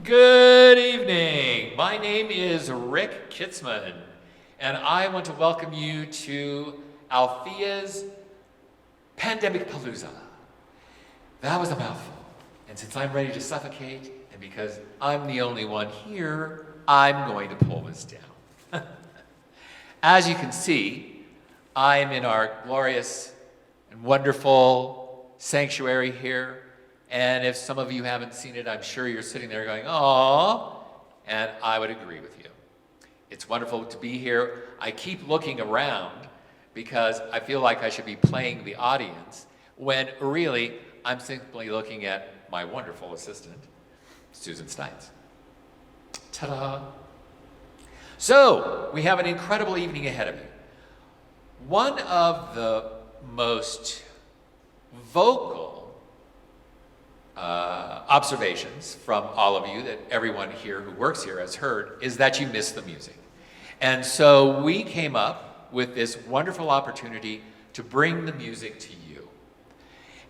Good evening. My name is Rick Kitzman, and I want to welcome you to Althea's Pandemic Palooza. That was a mouthful. And since I'm ready to suffocate, and because I'm the only one here, I'm going to pull this down. As you can see, I'm in our glorious and wonderful sanctuary here. And if some of you haven't seen it, I'm sure you're sitting there going, "Aww," and I would agree with you. It's wonderful to be here. I keep looking around because I feel like I should be playing the audience when really I'm simply looking at my wonderful assistant, Susan Steins. Ta-da! So, we have an incredible evening ahead of you. One of the most vocal observations from all of you that everyone here who works here has heard is that you miss the music. And so we came up with this wonderful opportunity to bring the music to you.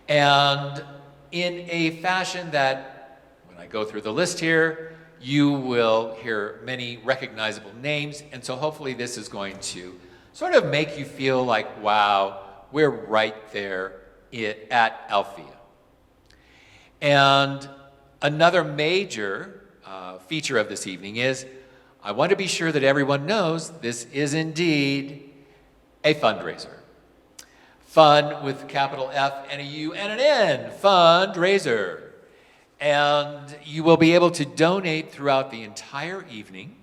And in a fashion that, when I go through the list here, you will hear many recognizable names. And so hopefully this is going to sort of make you feel like, wow, we're right there at Althea. And another major feature of this evening is I want to be sure that everyone knows this is indeed a fundraiser. Fun with a capital F and a U and an N, fundraiser. And you will be able to donate throughout the entire evening.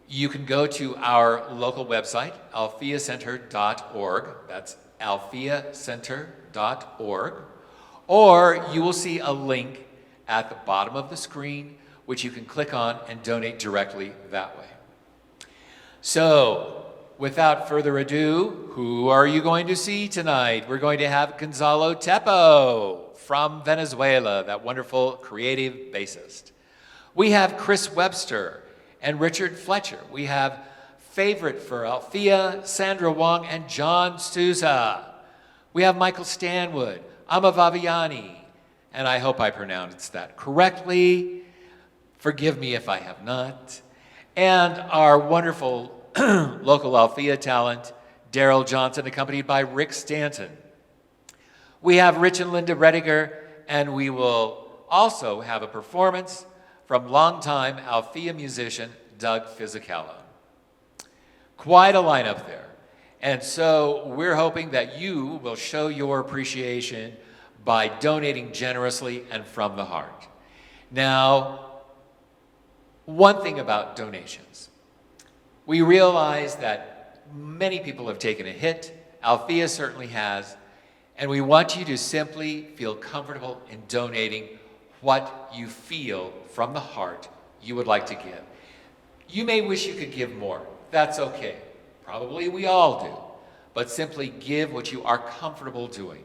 You can go to our local website, altheacenter.org. That's altheacenter.org. Or you will see a link at the bottom of the screen, which you can click on and donate directly that way. So, without further ado, who are you going to see tonight? We're going to have Gonzalo Teppo from Venezuela, that wonderful creative bassist. We have Chris Webster and Richard Fletcher. We have favorite for Althea, Sandra Wong, and John Sousa. We have Michael Stanwood, Amma Vaviani, and I hope I pronounced that correctly. Forgive me if I have not. And our wonderful local Althea talent, Darrell Johnson, accompanied by Rick Stanton. We have Rich and Linda Rediger, and we will also have a performance from longtime Althea musician Doug Fisichella. Quite a lineup there. And so we're hoping that you will show your appreciation by donating generously and from the heart. Now, one thing about donations. We realize that many people have taken a hit. Althea certainly has. And we want you to simply feel comfortable in donating what you feel from the heart you would like to give. You may wish you could give more. That's okay. Probably we all do. But simply give what you are comfortable doing.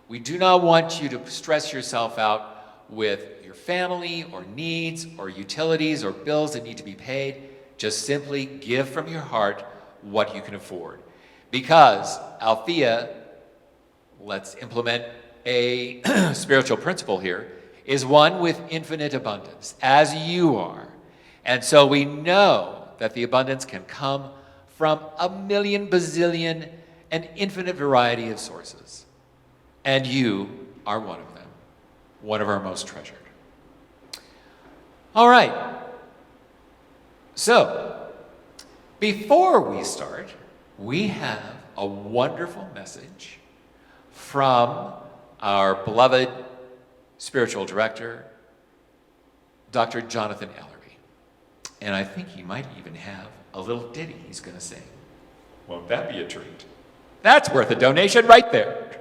We do not want you to stress yourself out with your family or needs or utilities or bills that need to be paid. Just simply give from your heart what you can afford. Because Althea, let's implement a spiritual principle here, is one with infinite abundance, as you are. And so we know that the abundance can come from a million, bazillion, an infinite variety of sources. And you are one of them, one of our most treasured. All right. So, before we start, we have a wonderful message from our beloved spiritual director, Dr. Jonathan Ellerby. And I think he might even have a little ditty he's going to sing. Won't that be a treat? That's worth a donation right there.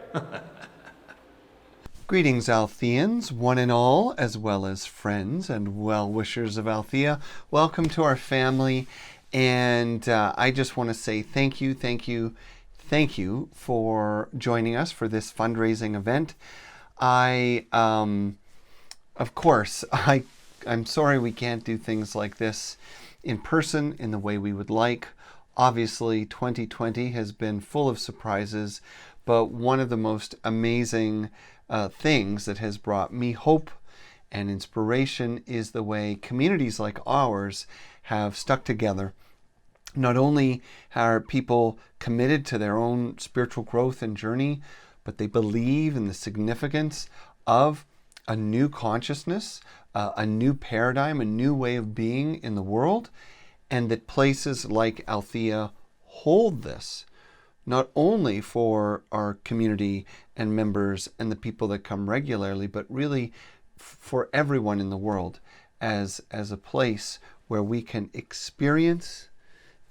Greetings, Altheans, one and all, as well as friends and well-wishers of Althea. Welcome to our family, and I just want to say thank you for joining us for this fundraising event. I'm sorry we can't do things like this in person in the way we would like. Obviously, 2020 has been full of surprises, but one of the most amazing things that has brought me hope And inspiration is the way communities like ours have stuck together. Not only are people committed to their own spiritual growth and journey, but they believe in the significance of a new consciousness, a new paradigm, a new way of being in the world, and that places like Althea hold this, not only for our community and members and the people that come regularly, but really for everyone in the world as a place where we can experience,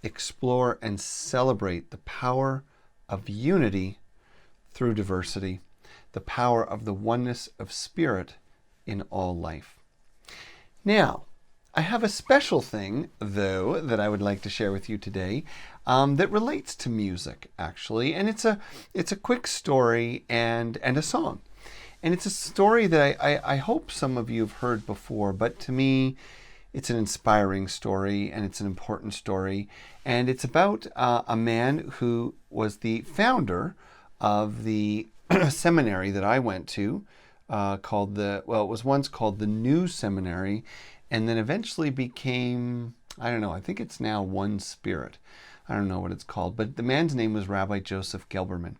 explore, and celebrate the power of unity through diversity, the power of the oneness of spirit in all life. Now, I have a special thing, though, that I would like to share with you today that relates to music, actually. And it's a quick story and a song. And it's a story that I hope some of you have heard before, but to me, it's an inspiring story and it's an important story. And it's about a man who was the founder of the seminary that I went to, it was once called the New Seminary, and then eventually became, I think it's now One Spirit. I don't know what it's called, but the man's name was Rabbi Joseph Gelberman.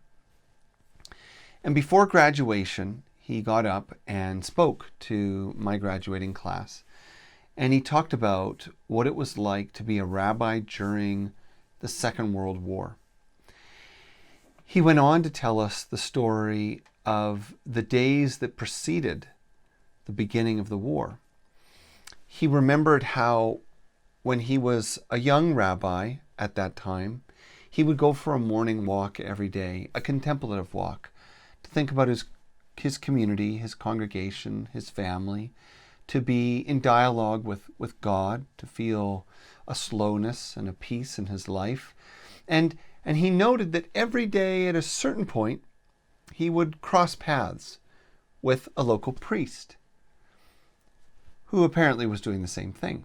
And before graduation, he got up and spoke to my graduating class. And he talked about what it was like to be a rabbi during the Second World War. He went on to tell us the story of the days that preceded the beginning of the war. He remembered how when he was a young rabbi at that time, he would go for a morning walk every day, a contemplative walk, to think about his community, his congregation, his family, to be in dialogue with God, to feel a slowness and a peace in his life. And he noted that every day at a certain point, he would cross paths with a local priest who apparently was doing the same thing.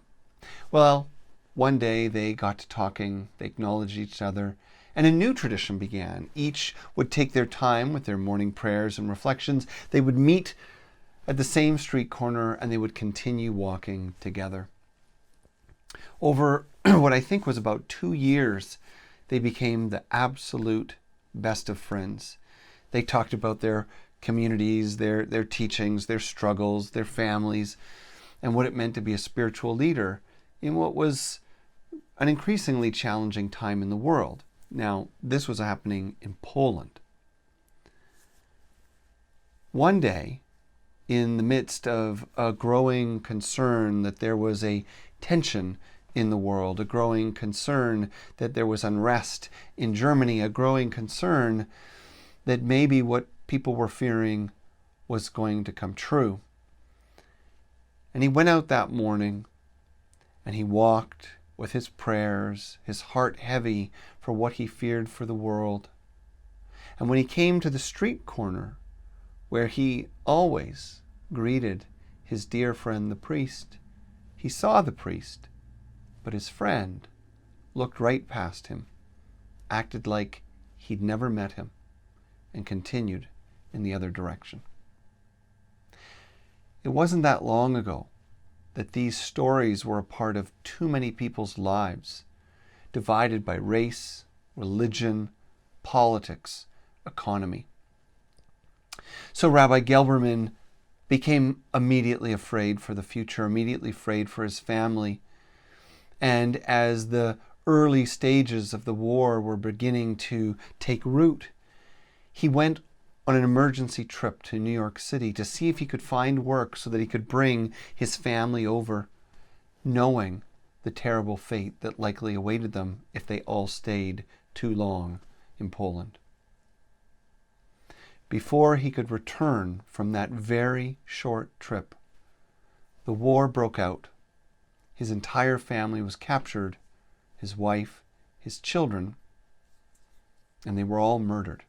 Well, one day they got to talking, they acknowledged each other, and a new tradition began. Each would take their time with their morning prayers and reflections. They would meet at the same street corner and they would continue walking together. Over what I think was about 2 years, they became the absolute best of friends. They talked about their communities, their teachings, their struggles, their families, and what it meant to be a spiritual leader in what was an increasingly challenging time in the world. Now, this was happening in Poland. One day, in the midst of a growing concern that there was a tension in the world, a growing concern that there was unrest in Germany, a growing concern that maybe what people were fearing was going to come true. And he went out that morning and he walked with his prayers, his heart heavy for what he feared for the world. And when he came to the street corner where he always greeted his dear friend the priest, he saw the priest, but his friend looked right past him, acted like he'd never met him, and continued in the other direction. It wasn't that long ago that these stories were a part of too many people's lives, divided by race, religion, politics, economy. So Rabbi Gelberman became immediately afraid for the future, immediately afraid for his family. And as the early stages of the war were beginning to take root, he went on an emergency trip to New York City to see if he could find work so that he could bring his family over, knowing the terrible fate that likely awaited them if they all stayed too long in Poland. Before he could return from that very short trip, the war broke out. His entire family was captured, his wife, his children, and they were all murdered.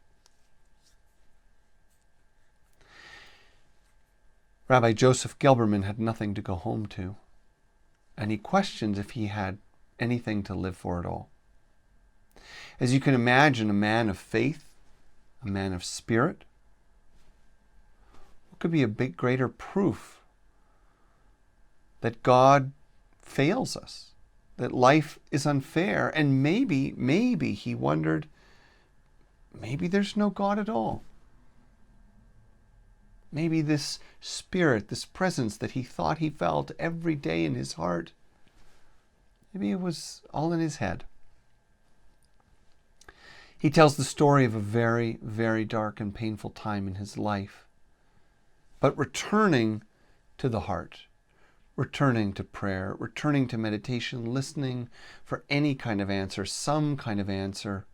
Rabbi Joseph Gelberman had nothing to go home to, and he questioned if he had anything to live for at all. As you can imagine, a man of faith, a man of spirit, what could be a bit greater proof that God fails us, that life is unfair, and maybe he wondered, maybe there's no God at all. Maybe this spirit, this presence that he thought he felt every day in his heart, maybe it was all in his head. He tells the story of a very, very dark and painful time in his life, but returning to the heart, returning to prayer, returning to meditation, listening for any kind of answer, some kind of answer.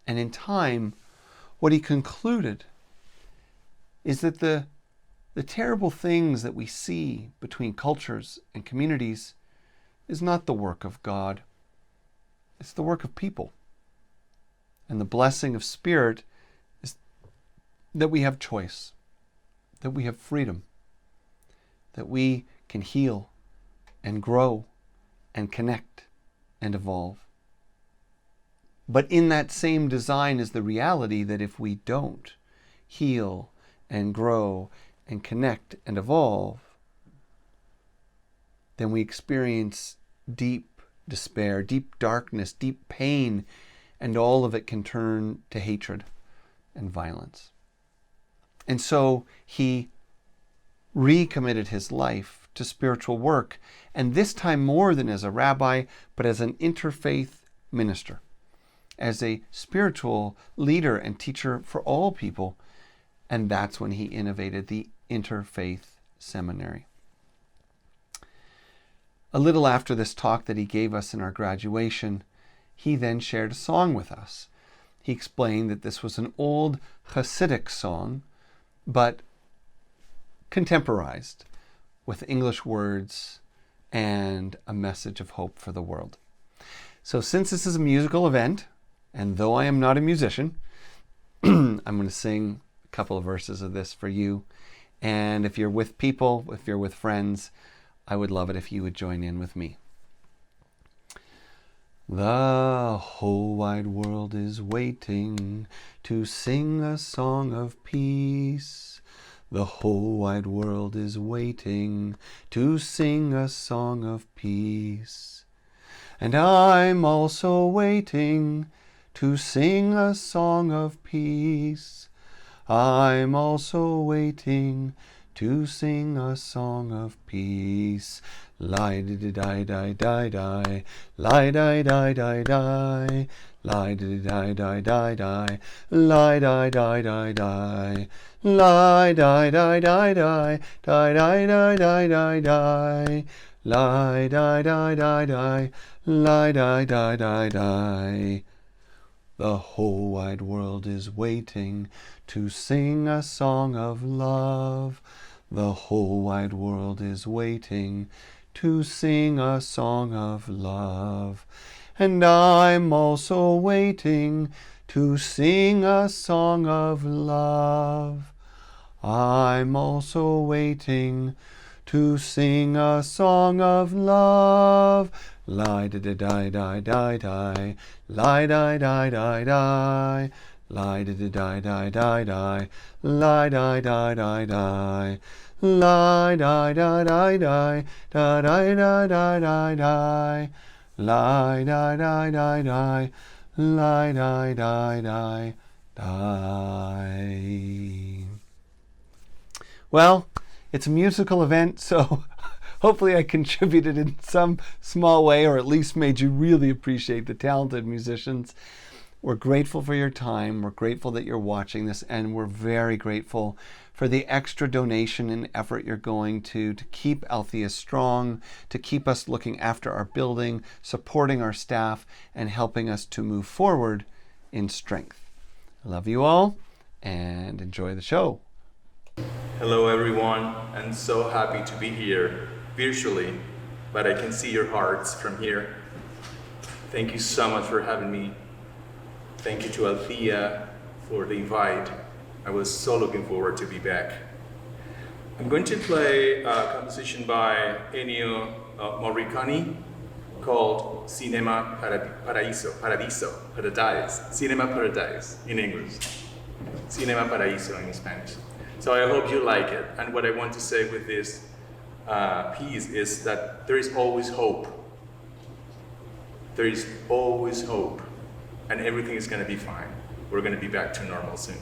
And in time, what he concluded is that the terrible things that we see between cultures and communities is not the work of God. It's the work of people. And the blessing of Spirit is that we have choice, that we have freedom, that we can heal and grow and connect and evolve. But in that same design is the reality that if we don't heal and grow and connect and evolve, then we experience deep despair, deep darkness, deep pain, and all of it can turn to hatred and violence. And so he recommitted his life to spiritual work, and this time more than as a rabbi, but as an interfaith minister, as a spiritual leader and teacher for all people. And that's when he innovated the Interfaith Seminary. A little after this talk that he gave us in our graduation, he then shared a song with us. He explained that this was an old Hasidic song, but contemporized with English words and a message of hope for the world. So since this is a musical event, and though I am not a musician, I'm going to sing a couple of verses of this for you. And if you're with people, if you're with friends, I would love it if you would join in with me. The whole wide world is waiting to sing a song of peace. The whole wide world is waiting to sing a song of peace. And I'm also waiting to sing a song of peace. I'm also waiting to sing a song of peace. Lie-di-di-di-di-di-di, lie-di-di-di-di, lie-di-di-di-di-di, lie-di-di-di-di, lie-di-di-di-di, di-di-di-di-di-di, lie-di-di-di-di, lie-di-di-di-di. The whole wide world is waiting to sing a song of love. The whole wide world is waiting to sing a song of love. And I'm also waiting to sing a song of love. I'm also waiting to sing a song of love. Lie-di-di-di-di-di-di, lie-di-di-di-di, lie-di-di-di-di-di-di, lie-di-di-di-di, lie-di-di-di-di, da-di-da-di-di-di, lie-di-di-di-di, lie-di-di-di-di. Well, it's a musical event, so hopefully I contributed in some small way, or at least made you really appreciate the talented musicians. We're grateful for your time. We're grateful that you're watching this, and we're very grateful for the extra donation and effort you're going to keep Althea strong, to keep us looking after our building, supporting our staff, and helping us to move forward in strength. I love you all, and enjoy the show. Hello everyone, I'm so happy to be here virtually, but I can see your hearts from here. Thank you so much for having me. Thank you to Althea for the invite. I was so looking forward to be back. I'm going to play a composition by Ennio Morricone called Cinema Paradise in English, Cinema Paradiso in Spanish. So I hope you like it. And what I want to say with this piece is that there is always hope. There is always hope, and everything is going to be fine. We're going to be back to normal soon.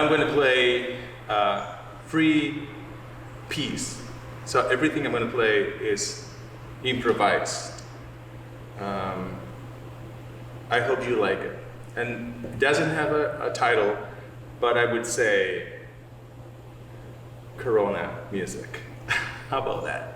going to play free piece. So everything I'm going to play is improvised. I hope you like it. And it doesn't have a title, but I would say Corona music. How about that?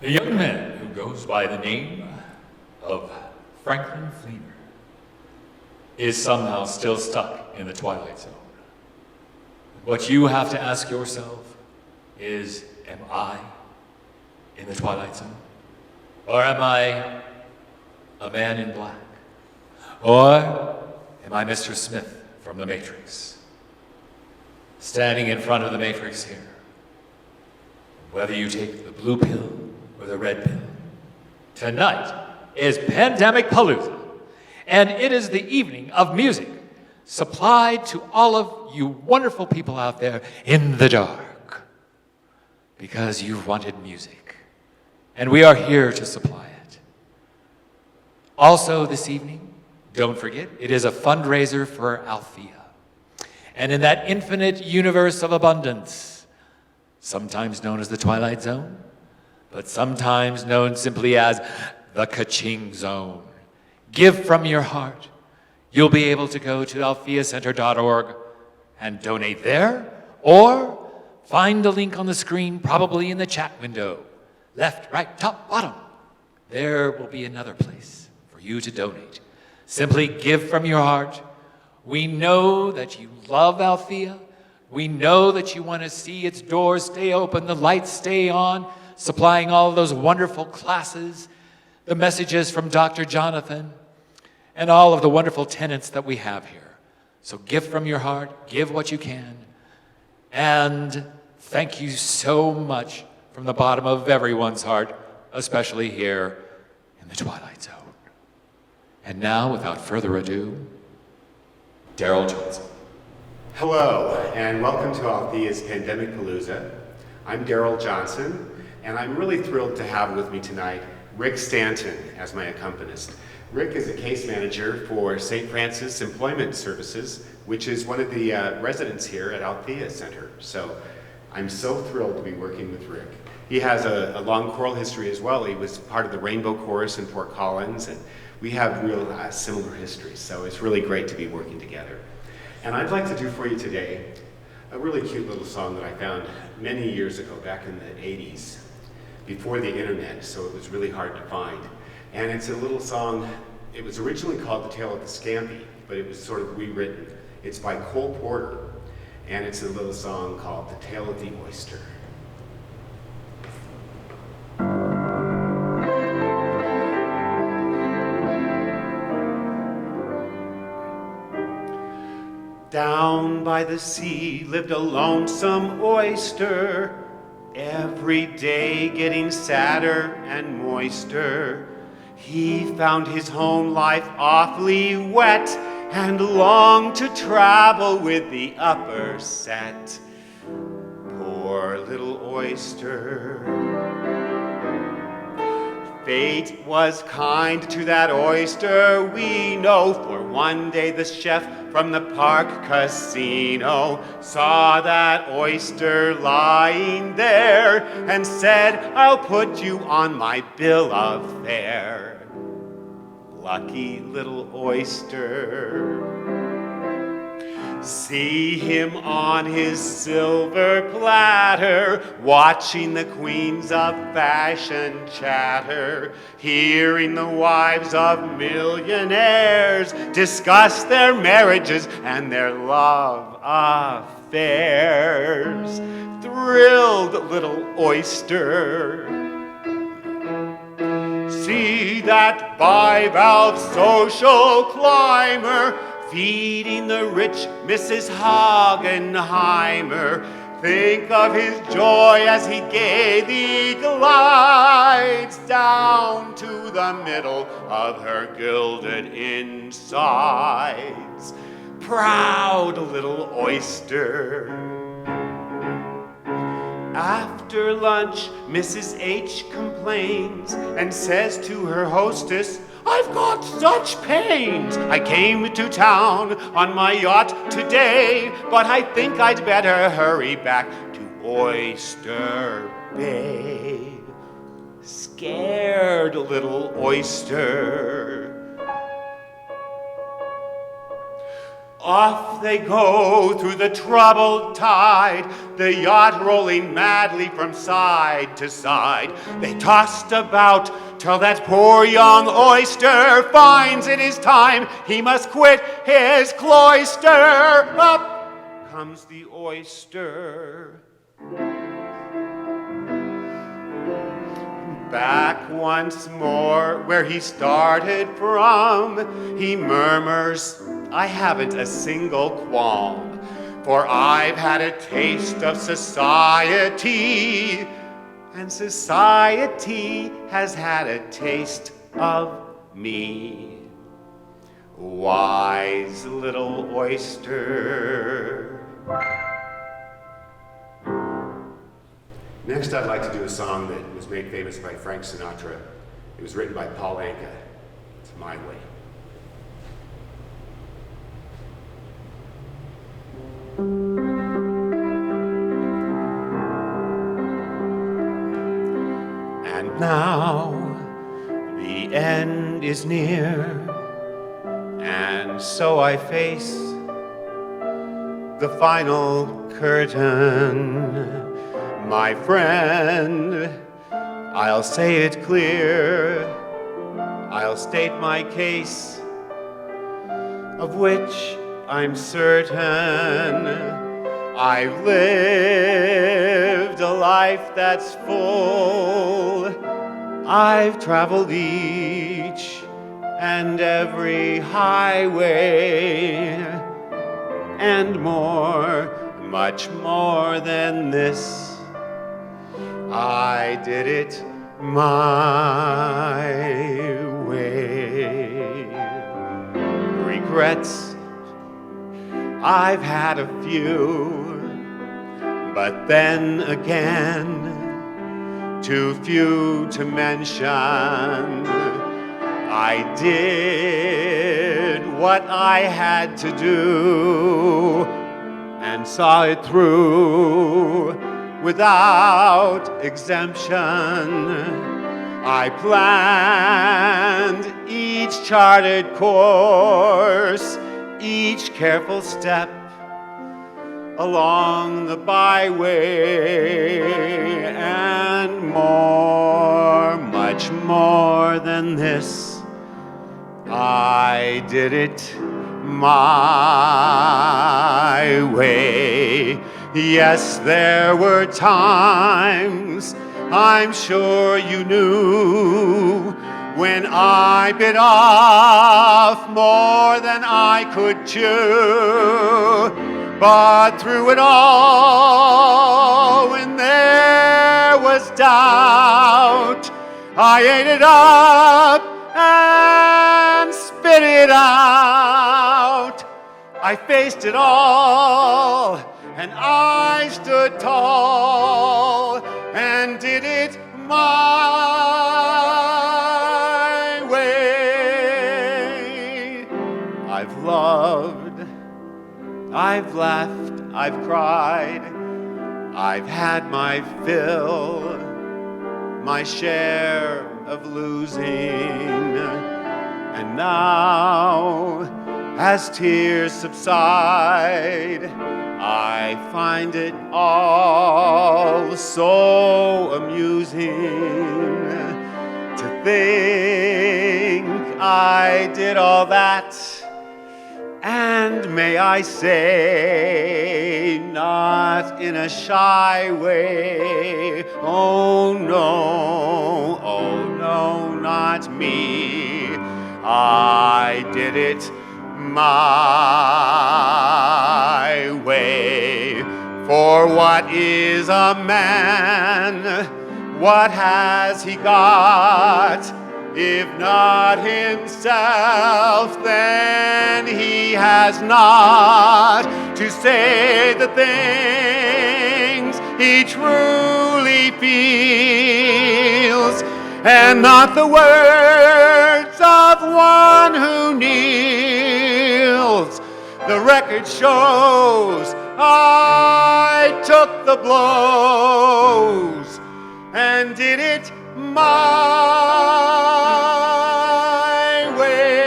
The young man who goes by the name of Franklin Fleemer is somehow still stuck in the Twilight Zone. What you have to ask yourself is, am I in the Twilight Zone? Or am I a man in black? Or am I Mr. Smith from the Matrix? Standing in front of the Matrix here. Whether you take the blue pill or the red pill, tonight is Pandemic Palooza, and it is the evening of music supplied to all of you wonderful people out there in the dark, because you've wanted music, and we are here to supply it. Also this evening, don't forget, it is a fundraiser for Althea. And in that infinite universe of abundance, sometimes known as the Twilight Zone, but sometimes known simply as the Ka-Ching Zone, give from your heart. You'll be able to go to altheacenter.org and donate there, or find the link on the screen, probably in the chat window. Left, right, top, bottom. There will be another place for you to donate. Simply give from your heart. We know that you love Althea. We know that you want to see its doors stay open, the lights stay on, supplying all of those wonderful classes, the messages from Dr. Jonathan, and all of the wonderful tenants that we have here. So give from your heart, give what you can, and thank you so much from the bottom of everyone's heart, especially here in the Twilight Zone. And now, without further ado, Darrell Johnson. Hello, and welcome to Althea's Pandemic Palooza. I'm Darrell Johnson, and I'm really thrilled to have with me tonight Rick Stanton as my accompanist. Rick is a case manager for St. Francis Employment Services, which is one of the residents here at Althea Center. So I'm so thrilled to be working with Rick. He has a long choral history as well. He was part of the Rainbow Chorus in Fort Collins, and we have real similar histories, so it's really great to be working together. And I'd like to do for you today a really cute little song that I found many years ago, back in the 80s, before the internet, so it was really hard to find. And it's a little song, it was originally called The Tale of the Scampi, but it was sort of rewritten. It's by Cole Porter, and it's a little song called The Tale of the Oyster. Down by the sea lived a lonesome oyster, every day getting sadder and moister. He found his home life awfully wet and longed to travel with the upper set. Poor little oyster. Fate was kind to that oyster, we know, for one day the chef from the park casino saw that oyster lying there and said, "I'll put you on my bill of fare." Lucky little oyster. See him on his silver platter, watching the queens of fashion chatter, hearing the wives of millionaires discuss their marriages and their love affairs. Thrilled little oyster. See that bivalve social climber feeding the rich Mrs. Hagenheimer. Think of his joy as he gaily glides down to the middle of her gilded insides. Proud little oyster. After lunch, Mrs. H complains and says to her hostess, "I've got such pains. I came to town on my yacht today, but I think I'd better hurry back to Oyster Bay." Scared little oyster. Off they go through the troubled tide, the yacht rolling madly from side to side. They tossed about till that poor young oyster finds it is time he must quit his cloister. Up comes the oyster. Back once more where he started from, he murmurs, I haven't a single qualm, for I've had a taste of society, and society has had a taste of me. Wise little oyster. Next, I'd like to do a song that was made famous by Frank Sinatra. It was written by Paul Anka. It's My Way. And now the end is near, and so I face the final curtain. My friend, I'll say it clear, I'll state my case, of which I'm certain. I've lived a life that's full. I've traveled each and every highway, and more, much more than this. I did it my way. Regrets, I've had a few, but then again, too few to mention. I did what I had to do and saw it through without exemption. I planned each charted course, each careful step along the byway, and more, much more than this, I did it my way. Yes, there were times, I'm sure you knew, when I bit off more than I could chew. But through it all, when there was doubt, I ate it up and spit it out. I faced it all, and I stood tall and did it my way. I've loved, I've laughed, I've cried, I've had my fill, my share of losing, and now, as tears subside, I find it all so amusing to think I did all that, and may I say, not in a shy way. Oh no, not me. I did it my way. For what is a man? What has he got? If not himself, then he has not to say the things he truly feels, and not the words of one who kneels. The record shows I took the blows and did it my way.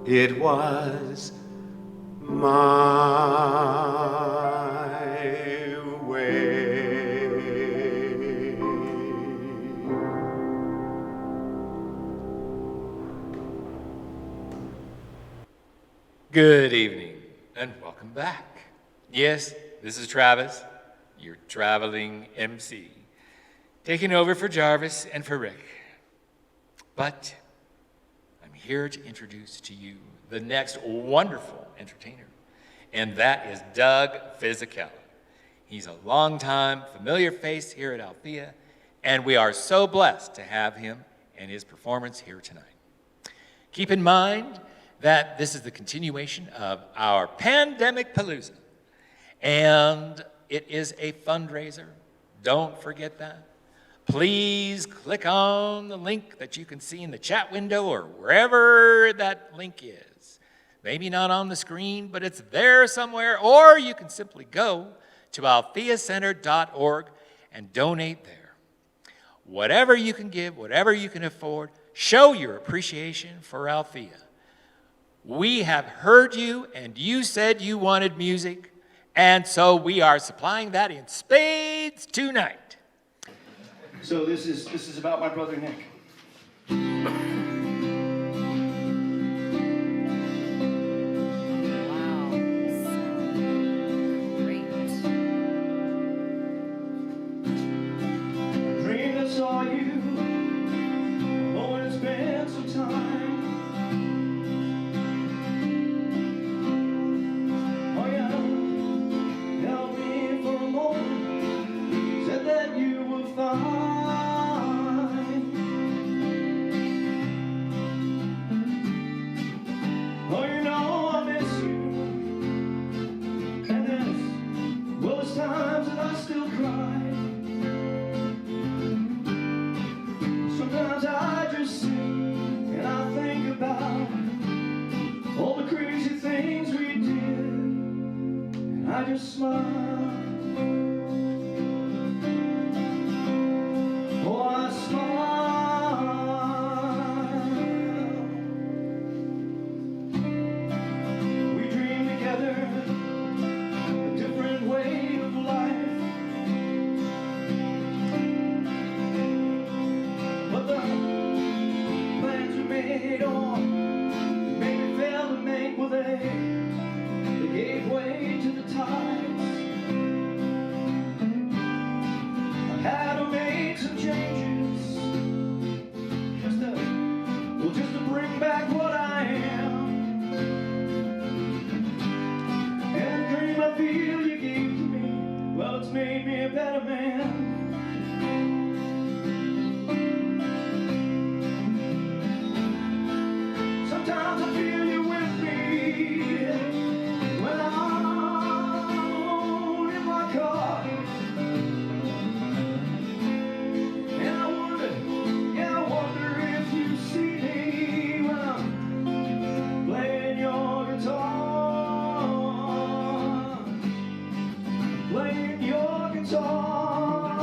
it was my way. Good evening and welcome back. Yes, this is Travis, your traveling MC, taking over for Jarvis and for Rick. But I'm here to introduce to you the next wonderful entertainer, and that is Doug Fisichella. He's a longtime familiar face here at Althea, and we are so blessed to have him and his performance here tonight. Keep in mind that this is the continuation of our pandemic Palooza, and it is a fundraiser. Don't forget that. Please click on the link that you can see in the chat window or wherever that link is. Maybe not on the screen, but it's there somewhere, or you can simply go to altheacenter.org and donate there. Whatever you can give, whatever you can afford, show your appreciation for Althea. We have heard you, and you said you wanted music, and so we are supplying that in spades tonight. So this is about my brother Nick. Wow, so great. A dream that saw you, oh, it's been some time. Oh yeah, held me for a moment, said that you were fine. Oh, you know I miss you, and there's times that I still cry. Sometimes I just sit and I think about all the crazy things we did, and I just smile. Oh, I smile. We dream together a different way of life, but the plans we made on maybe failed to make, well, they gave way to the tides. I had to make some changes just to bring back what I am. And the dream I feel you gave to me, well, it's made me a better man. Sometimes I feel you with me when I'm alone in my car. And I wonder if you see me when I'm playing your guitar. Playing your guitar.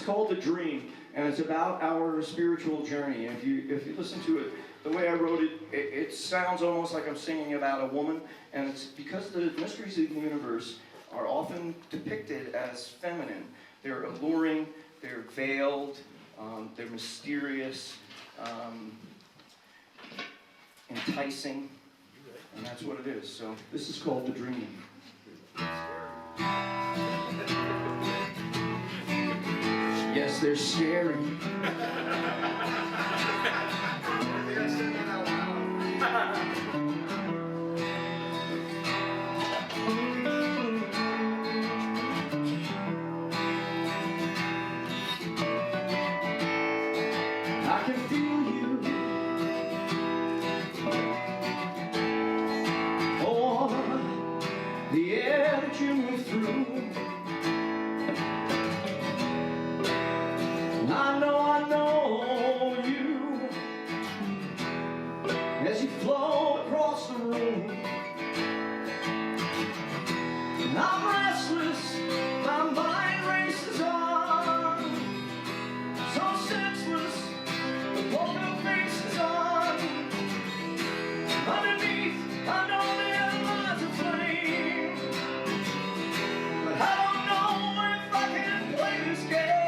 It's called The Dream, and it's about our spiritual journey. If you listen to it, the way I wrote it, it sounds almost like I'm singing about a woman, and it's because the mysteries of the universe are often depicted as feminine. They're alluring, they're veiled, they're mysterious, enticing, and that's what it is. So this is called The Dream. Yes, they're scary. I can feel you. Oh, the air that you move through. I know you as you flow across the room. And I'm restless, my mind races on, so senseless, the poker face is on. Underneath, I know there lies a flame, but I don't know if I can play this game.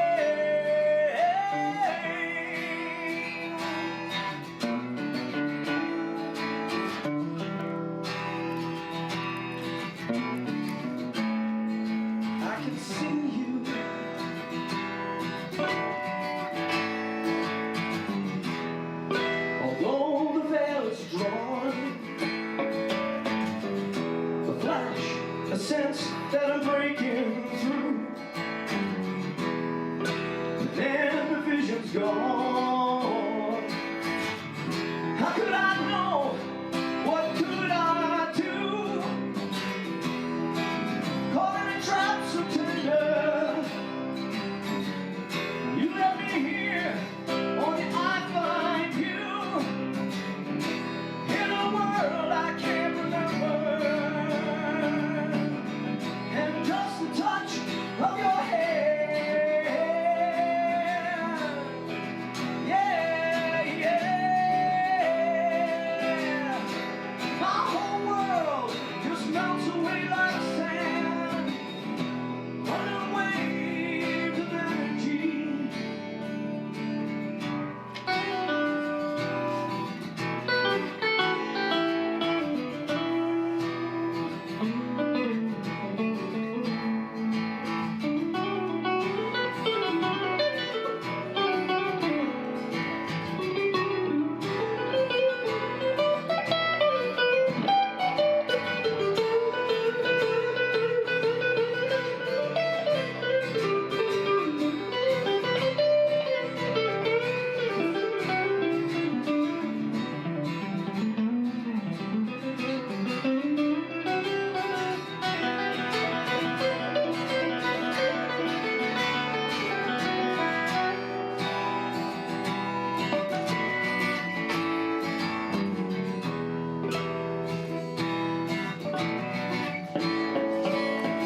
A sense that I'm breaking through, but then the vision's gone. How could I know? What could I do? Caught in a trap so tender. You left me here, only I find you in a world I can't remember. And just the touch of your hand, yeah, yeah. My whole world just melts away like sand under waves of energy.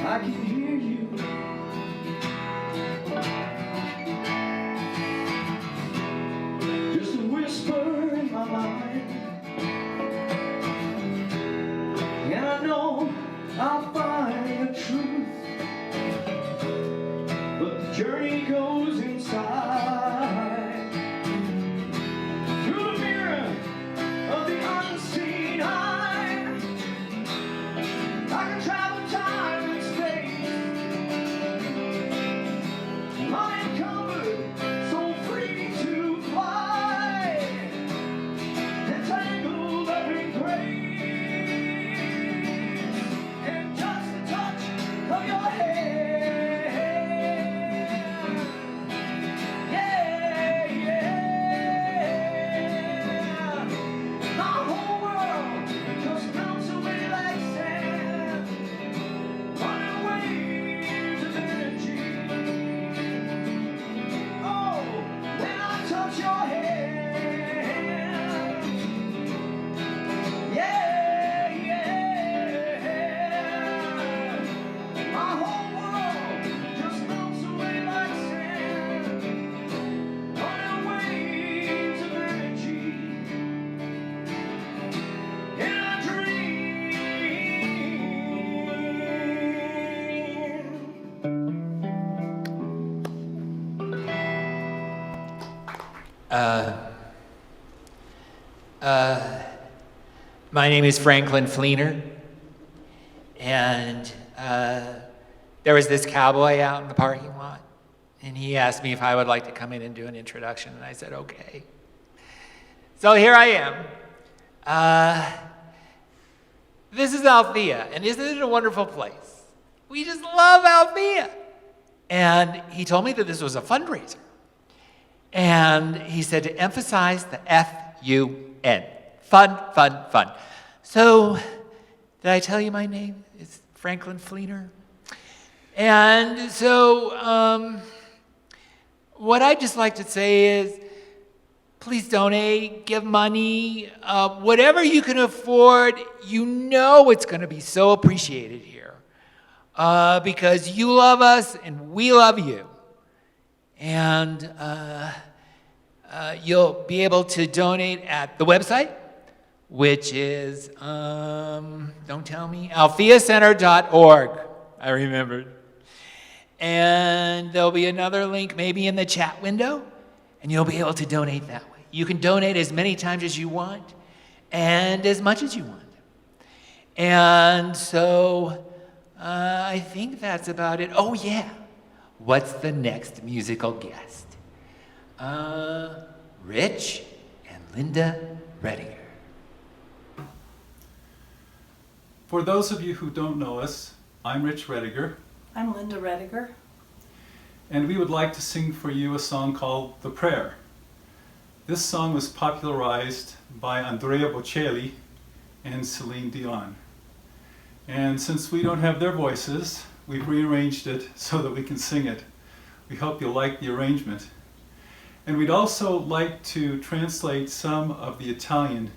I can hear you. Just a whisper in my mind, and I know I'll find the truth, but the journey goes inside, through the mirror of the unseen eye. I can travel time and space My name is Franklin Fleener, and there was this cowboy out in the parking lot, and he asked me if I would like to come in and do an introduction, and I said, okay. So here I am. This is Althea, and isn't it a wonderful place? We just love Althea. And he told me that this was a fundraiser. And he said to emphasize the F-U-N. Fun, fun, fun. So, did I tell you my name? It's Franklin Fleener. And so, what I'd just like to say is, please donate, give money, whatever you can afford. You know it's going to be so appreciated here because you love us and we love you. And you'll be able to donate at the website, which is, don't tell me, altheacenter.org. I remembered. And there'll be another link maybe in the chat window, and you'll be able to donate that way. You can donate as many times as you want and as much as you want. And so I think that's about it. Oh, yeah. What's the next musical guest? Rich and Linda Rediger. For those of you who don't know us, I'm Rich Rediger, I'm Linda Rediger. and we would like to sing for you a song called The Prayer. This song was popularized by Andrea Bocelli and Celine Dion. And since we don't have their voices, we've rearranged it so that we can sing it. We hope you'll like the arrangement. And we'd also like to translate some of the Italian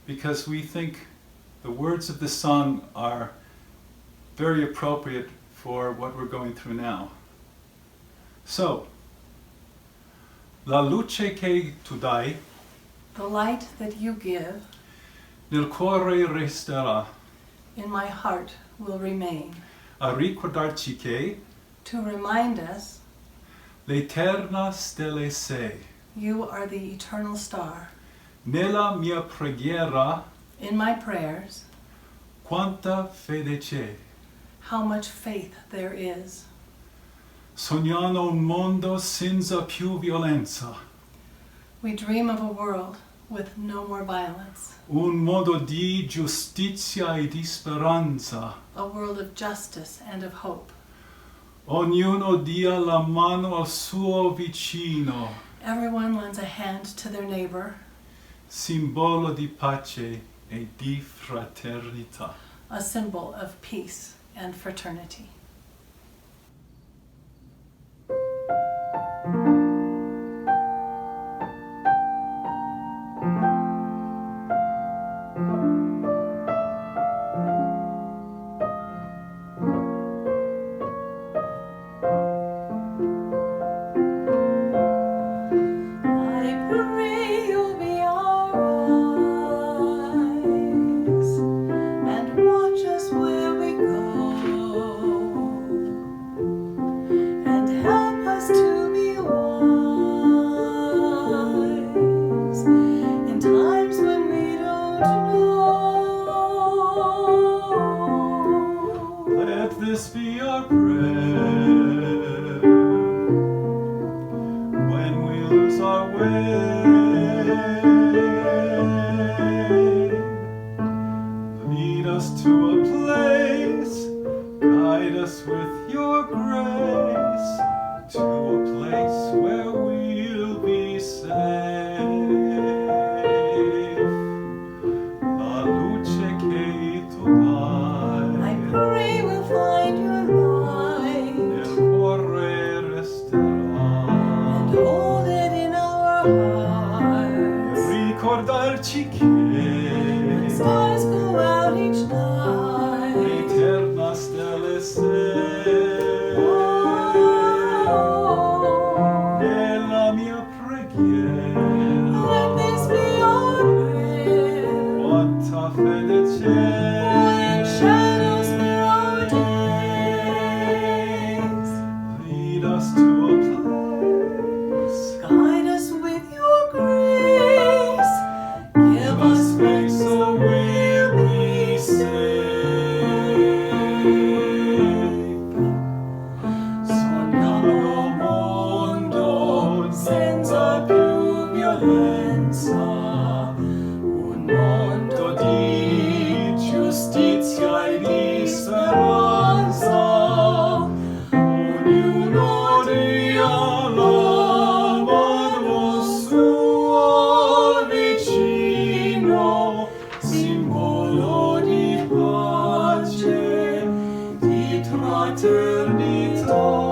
because we think the words of this song are very appropriate for what we're going through now. So, la luce che tu dai The light that you give nel cuore resterà, in my heart will remain, a ricordarci che to remind us l'eterna stella sei. you are the eternal star. Nella mia preghiera In my prayers, quanta fede c'è. how much faith there is. Sogniamo un mondo senza più violenza, We dream of a world with no more violence, un mondo di giustizia e di speranza. a world of justice and of hope. Ognuno dia la mano al suo vicino, Everyone lends a hand to their neighbor, simbolo di pace e di fraternità. a symbol of peace and fraternity. I pray you'll be our eyes and watch us where we go, and help us to be wise in times when we don't know. Let this be our prayer when we lose our way. Lead us to a place, guide us with your grace, to a place where we'll be safe. La luce che tu dai I pray we'll find your light nel cuore resterà. and hold it in our hearts. Ricordarci When che stars go out each night, l'eterna stella sei. oh, Nella mia preghiera let this be our prayer. quanta fede When c'è. shadows fill our days, Lead us to a place, guide us with your grace. Give speranza, un mondo di giustizia e di speranza, ognuno rialaba lo suo vicino, simbolo di pace, di fraternità.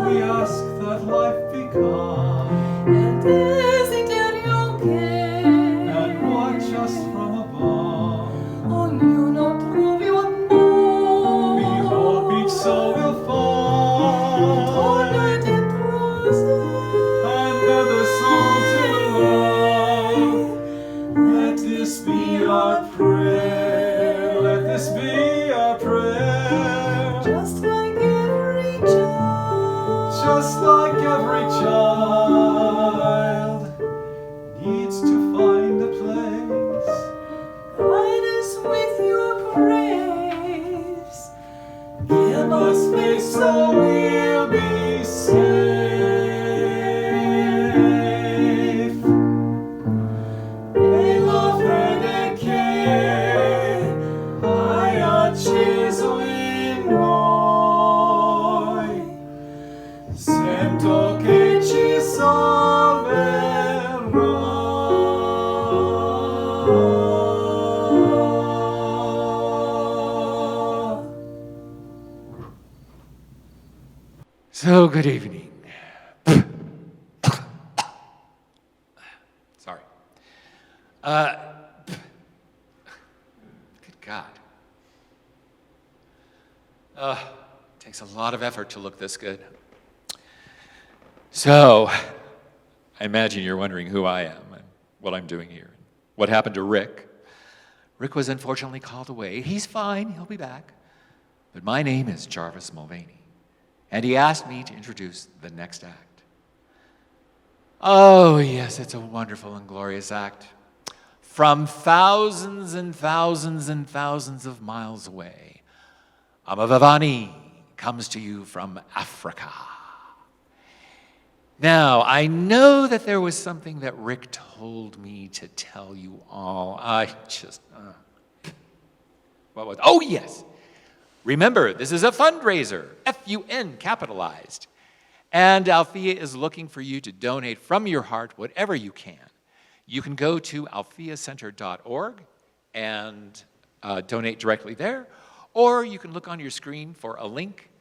We ask that life be kind and watch us from above. We hope each soul will find another soul to love. Let this be our prayer. Let this be our prayer. Just like every child needs to find a place. Guide us with your grace. Give us faith so we'll be safe. E la fede che hai acceso in noi, sento che ci salverà. So, good evening. Sorry. Good God. Takes a lot of effort to look this good. So, I imagine you're wondering who I am and what I'm doing here. What happened to Rick? Rick was unfortunately called away. He's fine, he'll be back. But my name is Jarvis Mulvaney, and he asked me to introduce the next act. Oh, yes, it's a wonderful and glorious act. From thousands and thousands and thousands of miles away, Amavavani comes to you from Africa. Now, I know that there was something that Rick told me to tell you all. What was? Oh, yes. Remember, this is a fundraiser, F-U-N capitalized. And Althea is looking for you to donate from your heart whatever you can. You can go to altheacenter.org and donate directly there, or you can look on your screen for a link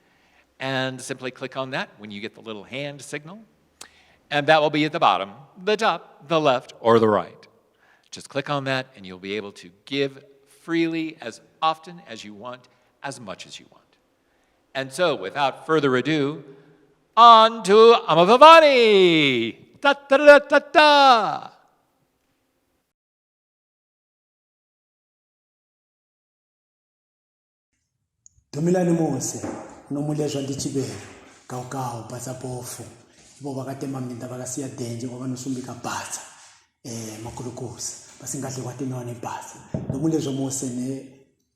and simply click on that when you get the little hand signal. And that will be at the bottom, the top, the left, or the right. Just click on that and you'll be able to give freely as often as you want, as much as you want. And so, without further ado, on to Amavavani! Ta-ta-da-ta-ta! Domilani Mose, nomulezwa ndichibelo, kaukau pasapofu. Ibo bakate maminda bakasiya denje ngoba nosumbika bhatsa makulukusa basingahle kwatinona ibhasa. Nomulezwa Mose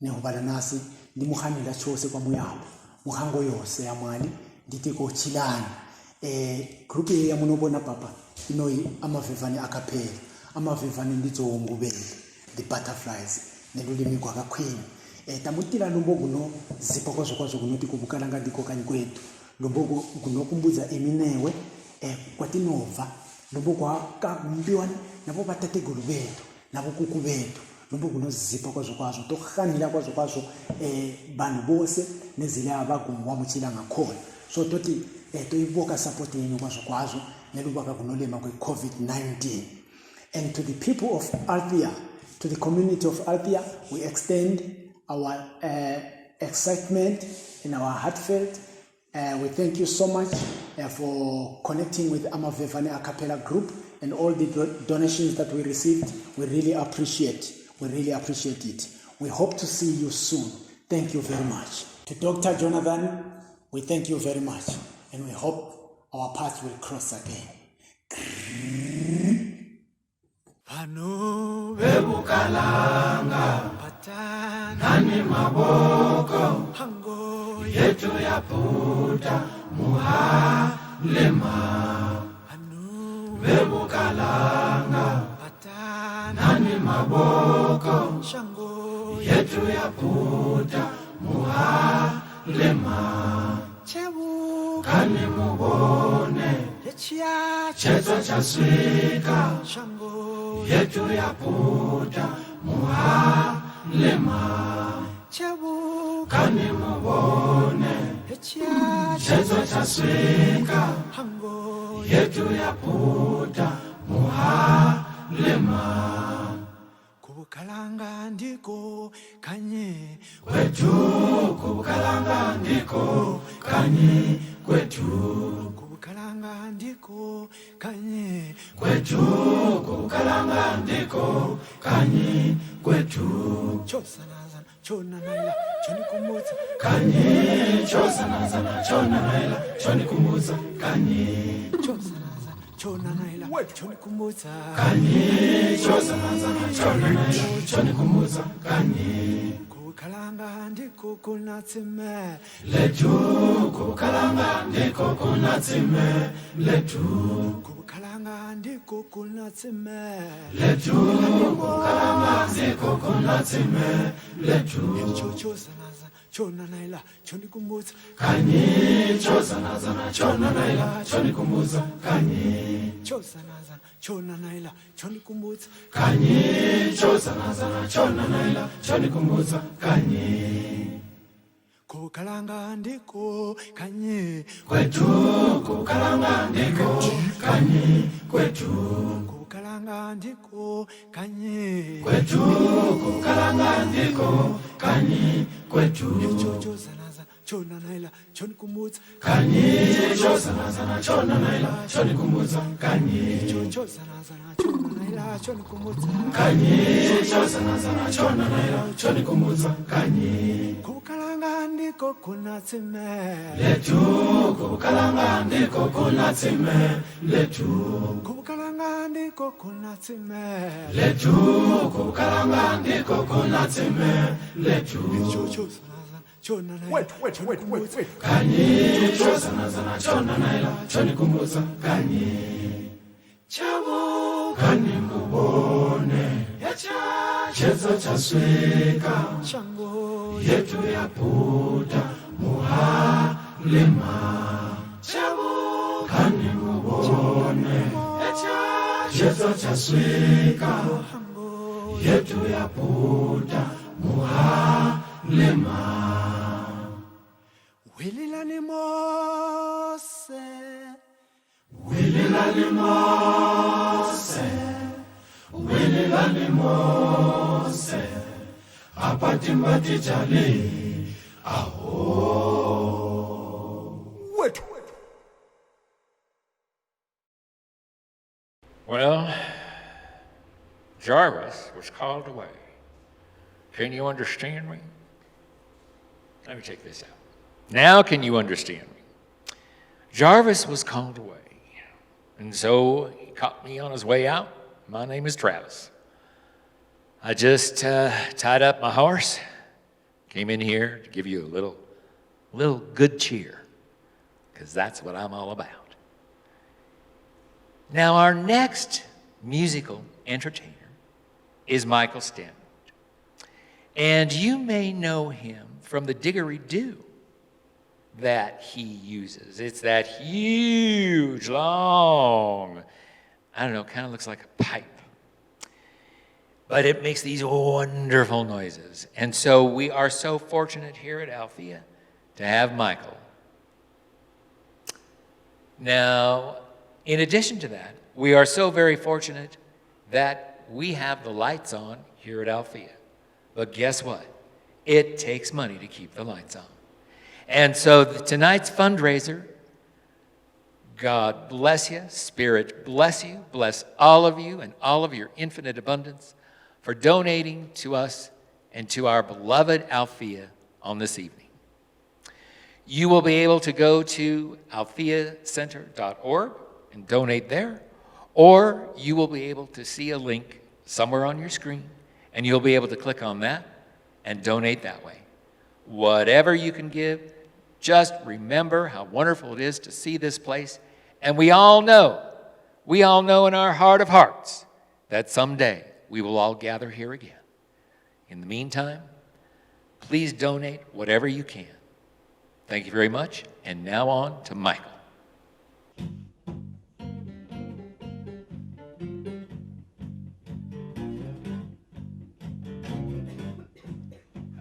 ne hobala nasi ndimuhanela chose kwa muyabo. Muhango yose yamali nditi ko chilana. Group ya munobona papa inoyi amavevani akaphela. Amavevani ndizongubele the butterflies nelulimi kwa kakhwini. Tamutila lombogo no zipoko kwazo kunoti kubukala ngandiko kanye kwetu. Lombogo kunokumbuza eminewe kwatinova lombogo kambiwani nabo batategulu bethu nabo kuku bethu lombogo nozipa kwazo tohanila kwazo banu bose nezile abagungu wamuchila ngakhona so toti toyiboka support yenu kwazo nelubaka kunolema kwe COVID-19. And to the people of Althea, to the community of Althea, we extend our excitement and our heartfelt. We thank you so much for connecting with Amavevani a cappella group and all the donations that we received. We really appreciate it. We hope to see you soon. Thank you very much. To Dr. Jonathan, we thank you very much and we hope our paths will cross again. Vanu vebukalanga patana nani maboko hango yetu yetu yaphuta muhalema bebukalanga nani maboko shango yetu yaphuta muhalema kani mubone chezo chaswika shango yetu yaphuta muhalema kani mubone chezo chaswika hango yetu yaphuta muhalema kubukalanga ndiko kanye kwetu kubukalanga ndiko kanye kwetu kubukalanga ndiko kanye kwetu kubukalanga ndiko kanye kwetu chosanazana chona naila choni kumutsa kanye chosanazana chona naila choni kumutsa kanye chosanazana chona naila choni kumutsa kanye chosanazana chona naila choni kumutsa kanye kubukalanga ndiko kunatsime letu kubukalanga ndiko kunatsime letu kubukalanga ndiko kunatsime letu kubukalanga ndiko kunatsime letu chosanazana chona naila choni kumutsa kanye chosanazana chona naila choni kumutsa kanye chosanazana chona naila choni kumutsa kanye chosanazana chona naila choni kumutsa kanye kubukalanga ndiko kanye kwetu kubukalanga ndiko kanye kwetu kubukalanga ndiko kanye kwetu kubukalanga ndiko kanye kwetu chosanazana chona naila choni kumutsa kanye chosanazana chona naila choni kumutsa kanye chosanazana chona naila choni kumutsa kanye chosanazana chona naila choni kumutsa kanye kubukalanga ndiko kunatsime letu kubukalanga ndiko kunatsime letu kubukalanga ndiko kunatsime letu kubukalanga ndiko kunatsime letu wait. Kanye chosanazana chona naila choni kumutsa kanye chabo kani mubone chezo chaswika shango yetu yaphuta muhalema chabo kani mubone chezo chaswika yetu yaphuta muhalema Wililani Mose, Wililani Mose, Wililani Mose, apatimbati jali, aho. Wait. Well, Jarvis was called away. Can you understand me? Let me check this out. Now can you understand me? Jarvis was called away, and so he caught me on his way out. My name is Travis. I just tied up my horse, came in here to give you a little good cheer, because that's what I'm all about. Now our next musical entertainer is Michael Stanton, and you may know him from the didgeridoo that he uses. It's that huge, long, I don't know, kind of looks like a pipe. But it makes these wonderful noises. And so we are so fortunate here at Althea to have Michael. Now, in addition to that, we are so very fortunate that we have the lights on here at Althea. But guess what? It takes money to keep the lights on. And so tonight's fundraiser, God bless you, Spirit bless you, bless all of you and all of your infinite abundance for donating to us and to our beloved Althea on this evening. You will be able to go to altheacenter.org and donate there, or you will be able to see a link somewhere on your screen, and you'll be able to click on that and donate that way. Whatever you can give, Just remember how wonderful it is to see this place. And we all know in our heart of hearts that someday we will all gather here again. In the meantime, please donate whatever you can. Thank you very much. And now on to Michael.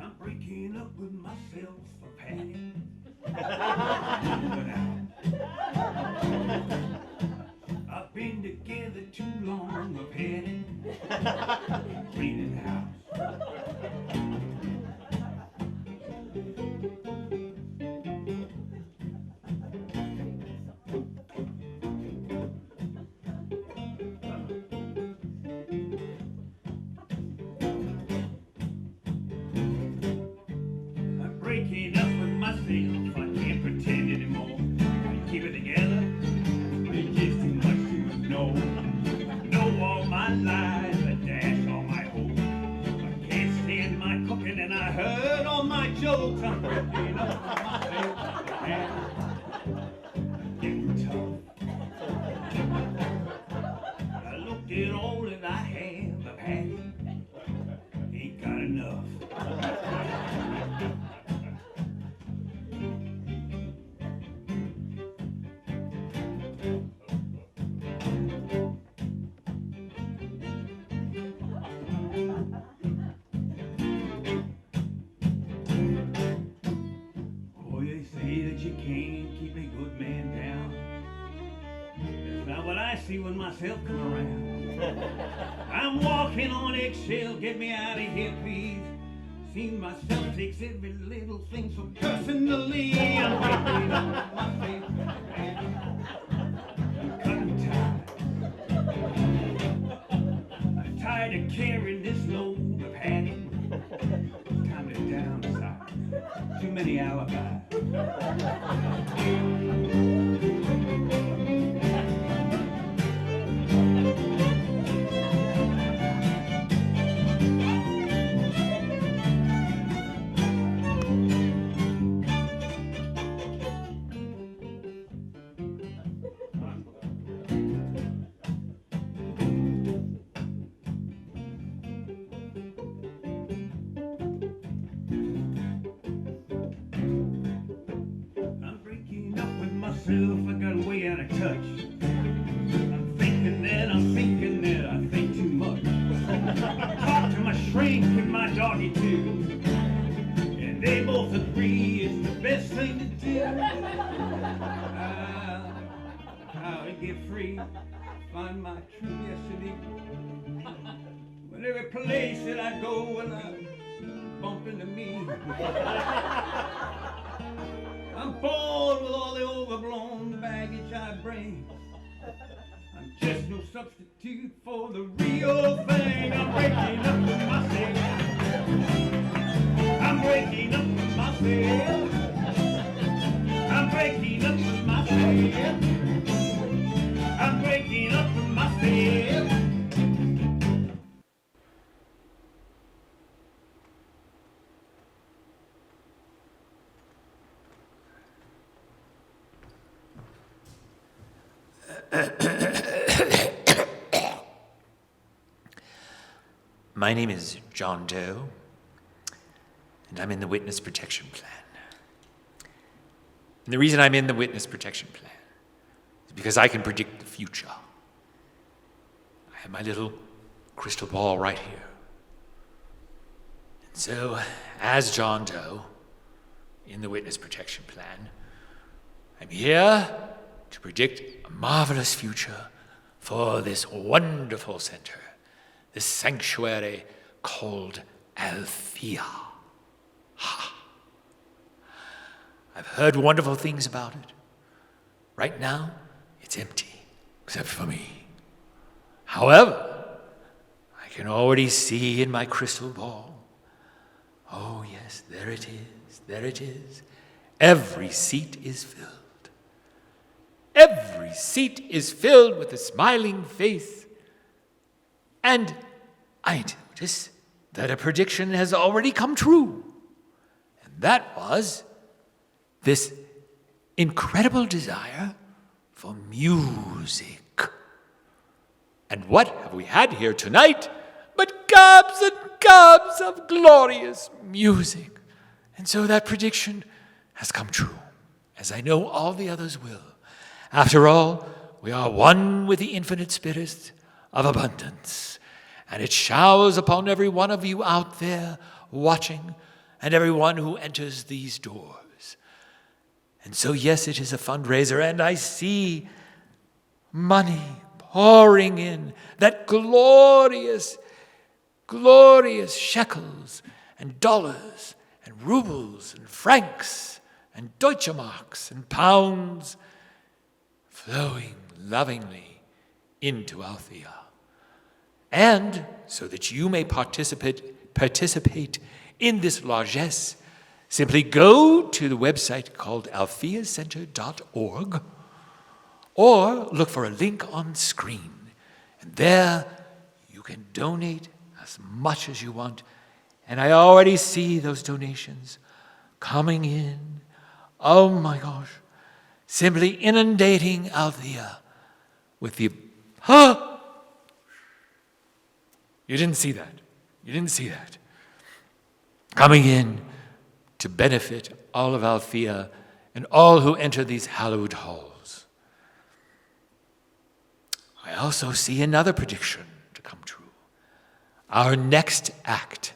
I'm breaking up with myself for Patty. I've been together too long, a Patty. Cleaning house. Breaking up with myself, I can't pretend anymore. I keep it together, it's just too much to know. I know all my lies, I dash all my hopes. I can't stand my cooking and I heard all my jokes. I'm breaking up with myself, and getting tough. I look at all that I have, I've had, ain't got enough. See when myself come around. I'm walking on eggshell, get me out of here, please. See myself takes every little thing so personally. I'm breaking up my faith and cutting ties. I'm tired of carrying this load of panic. Time to downsize. Too many alibis. I got way out of touch. I'm thinking that I think too much. I talk to my shrink and my doggy too, and they both agree it's the best thing to do. How to get free, find my true destiny. When every place that I go, when I bump into me. I'm bored with all the overblown baggage I bring. I'm just no substitute for the real thing. I'm breaking up with myself. I'm breaking up with myself. I'm breaking up with myself. I'm breaking up with myself. My name is John Doe, and I'm in the Witness Protection Plan. And the reason I'm in the Witness Protection Plan is because I can predict the future. I have my little crystal ball right here. And so, as John Doe, in the Witness Protection Plan, I'm here to predict a marvelous future for this wonderful center, this sanctuary called Althea. Ha! I've heard wonderful things about it. Right now, it's empty, except for me. However, I can already see in my crystal ball. Oh yes, there it is, there it is. Every seat is filled. Every seat is filled with a smiling face. And I notice that a prediction has already come true. And that was this incredible desire for music. And what have we had here tonight but gobs and gobs of glorious music? And so that prediction has come true, as I know all the others will. After all, we are one with the infinite spirit of abundance, and it showers upon every one of you out there watching and everyone who enters these doors. And so, yes, it is a fundraiser, and I see money pouring in, that glorious, glorious shekels and dollars and rubles and francs and Deutsche Marks and pounds flowing lovingly into Althea. And so that you may participate in this largesse, simply go to the website called altheacenter.org or look for a link on screen. And there you can donate as much as you want. And I already see those donations coming in. Oh my gosh. Simply inundating Althea with the... You didn't see that. You didn't see that. Coming in to benefit all of Althea and all who enter these hallowed halls. I also see another prediction to come true. Our next act.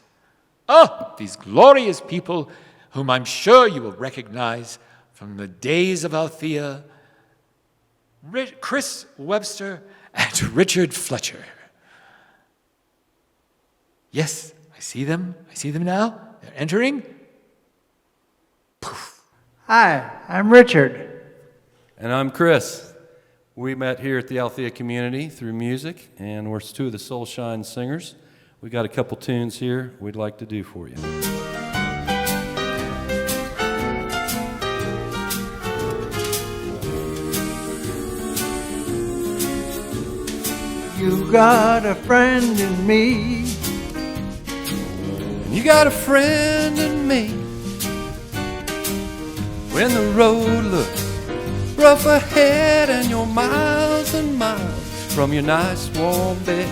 These glorious people whom I'm sure you will recognize from the days of Althea, Chris Webster and Richard Fletcher. Yes, I see them. I see them now. They're entering. Poof. Hi, I'm Richard. And I'm Chris. We met here at the Althea community through music, and we're two of the Soul Shine singers. We got a couple tunes here we'd like to do for you. You got a friend in me. You got a friend in me. When the road looks rough ahead and you're miles and miles from your nice warm bed,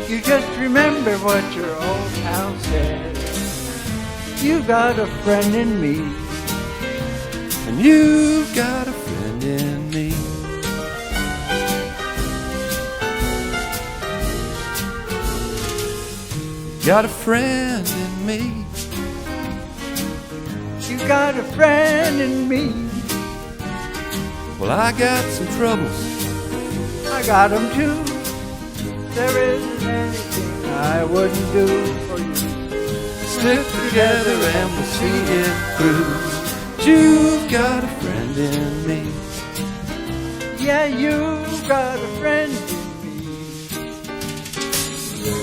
You just remember what your old town said. You got a friend in me. and you've got a friend in me. Got a friend in me. You got a friend in me. Well, I got some troubles. I got them too. There isn't anything I wouldn't do for you. Stick together and we'll see it through. You've got a friend in me. Yeah, you've got a friend in me.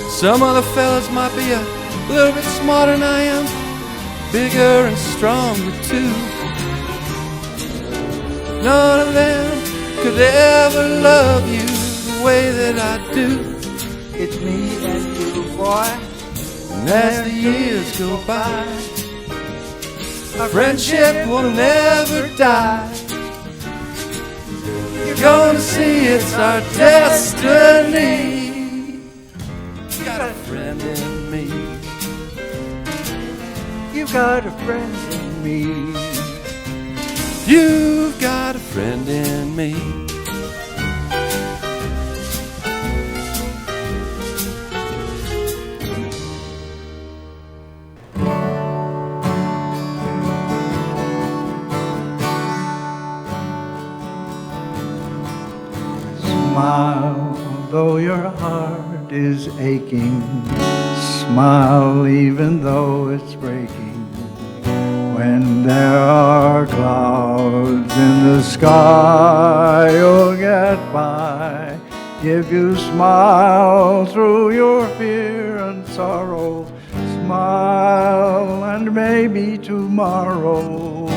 Some other fellas might be a little bit smarter than I am, bigger and stronger too. None of them could ever love you the way that I do. It's me and you, boy. And as the years go by, our friendship will never die. You're gonna see it's our destiny. You got a friend in me. You got a friend in me. You've got a friend in me. Smile, though your heart is aching. Smile, even though it's breaking. When there are clouds in the sky, you'll get by. If you smile through your fear and sorrow, smile, and maybe tomorrow